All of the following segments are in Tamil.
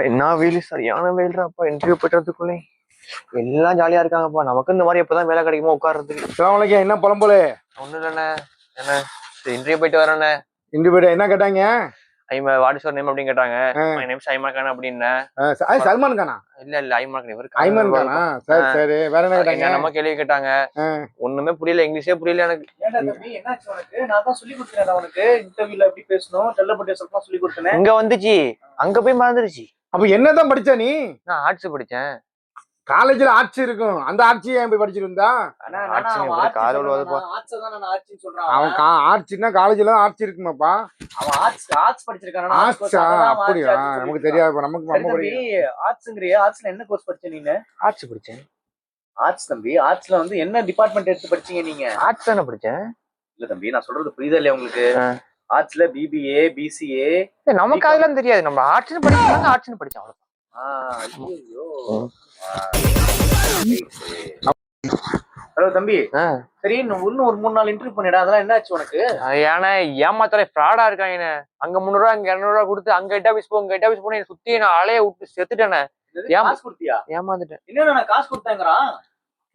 என்ன வெயில், சரியான வெயில்றாப்பா. இன்டர்வியூ போய்ட்டுறதுக்குள்ளே எல்லாம் ஜாலியா இருக்காங்கப்பா. நமக்கு இந்த மாதிரி எப்பதான் வேலை கிடைக்குமோ உட்கார்றதுக்கு. என்ன புலம்புல? ஒண்ணும் இல்லண்ணே. என்ன இன்டர்வியூ போயிட்டு வரேண்ணே. இன்டர்வியூ போயிட்டு என்ன கேட்டாங்க? வாட் இஸ் யுவர் நேம் அப்படின்னு கேட்டாங்க. மை நேம் சல்மான் கான் அப்படின்னேன். சல்மான் கானா? இல்ல ஐமான் கான். ஐமான் கானா? சரி சரி. வேற என்ன கேட்டாங்க? நம்ம கேள்வி கேட்டாங்க. ஒண்ணுமே புரியல, இங்கிலீஷே புரியல எனக்கு. ஏன்டா தம்பி என்னாச்சு உனக்கு? நான் தான் சொல்லி கொடுத்தேன் அவனுக்கு இன்டர்வியூல எப்படி பேசணும், செல்லப்பட்டிய சொல்லலாம் சொல்லி கொடுத்தேன். இங்க வந்துச்சு, அங்க போய் மறந்துருச்சு. அப்ப என்னதான் படிச்ச நீ? நான் ஆர்ட்ஸ் படிச்சேன். காலேஜ்ல ஆர்ட்ஸ் இருக்கும், அந்த ஆர்ட்ஸ் ஏன் போய் படிச்சிருந்தா? அவன் ஆர்ட்ஸ்னா காலேஜ்ல தான் ஆர்ட்ஸ் இருக்குமாப்பா? அவன் ஆர்ட்ஸ் படிச்சிருக்கானா? அப்படியா? நமக்கு தெரியாது. நமக்கு ஆர்ட்ஸ்ங்கறியா? ஆர்ட்ஸ்ல என்ன கோர்ஸ் படிச்ச நீங்க? ஆர்ட்ஸ் படிச்சேன். ஆர்ட்ஸ் தம்பி, ஆர்ட்ஸ்ல வந்து என்ன டிபார்ட்மெண்ட் எடுத்து படிச்சீங்க நீங்க? ஆர்ட்ஸ் தானே படிச்சேன். இல்ல தம்பி, நான் சொல்றது புரியுதா இல்லையா உங்களுக்கு? ஆர்ட்ஸ்ல பிபிஏ, பிசிஏ நமக்கு அதெல்லாம் தெரியாது. நம்ம ஆர்ட்ஸ் படிச்சாங்க, ஆர்ட்ஸ் படிச்சோம் அவ்வளவுதான். ஹலோ தம்பி, சரி இன்னும் ஒரு 3-4 இன்டர்வியூ பண்ணிடா. அதெல்லாம் என்ன ஆச்சு உனக்கு? ஏன்னா ஏமாத்தற ஃப்ராடா இருக்காங்க. அங்க 300 ரூபா, அங்க 200 ரூபா கொடுத்து அங்க ஹெட் ஆபீஸ் போ, இங்க ஹெட் ஆபீஸ் போன சுத்தி நான் ஆளைய விட்டு செத்துட்டேனே. காசு கொடுத்தியா? ஏமாந்துட்டேன். என்ன நான் காசு கொடுத்தேங்கறான்?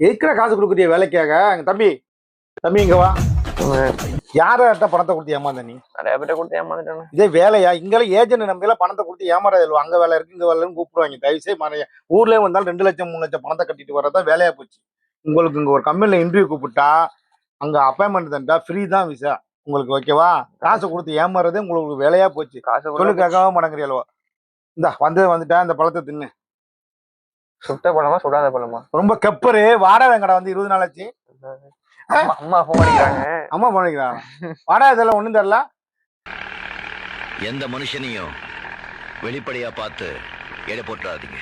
எதுக்குற காசு கொடுக்குறிய வேலைக்காக? தம்பி இங்க வா. யார்கிட்ட பணத்தை கொடுத்து ஏமாந்த நீ? நிறைய பேர்ட்ட கொடுத்து ஏமாந்துட்டேன். இதே வேலையா? இங்கெல்லாம் ஏஜென்ட் நம்பியெல்லாம் பணத்தை கொடுத்து ஏமாறாது. அங்க வேலை இருக்கு, இங்க வேலைன்னு கூப்பிடுவாங்க. தயவுசெய்து ஊர்லயே வந்தாலும் 2 லட்சம் 3 லட்சம் பணத்தை கட்டிட்டு வரதான் வேலையா போச்சு. உங்களுக்கு இங்க ஒரு கம்பெனில இன்டர்வியூ கூப்பிட்டா அங்க அப்பாயின்மெண்ட் தந்தா ஃப்ரீ தான் விசா உங்களுக்கு. ஓகேவா? காசு கொடுத்து ஏமாறதே உங்களுக்கு வேலையா போச்சு. சொல்லு கேட்காம மடங்குறியல்வா? இந்தா வந்துட்டா இந்த பழத்தை தின்னு. சுட்ட பழமா சுடாத பழமா? ரொம்ப கெப்பரு. வாடகை கடை வந்து 20 நாள் ஆச்சு. அம்மா போன் அடிக்கிறாங்க. அம்மா போன் அடிக்கிறாங்க. வாடகை இதெல்லாம் ஒண்ணும் தெரியல. எந்த மனுஷனையும் வெளிப்படையா பார்த்து எடை போட்டுறாதீங்க.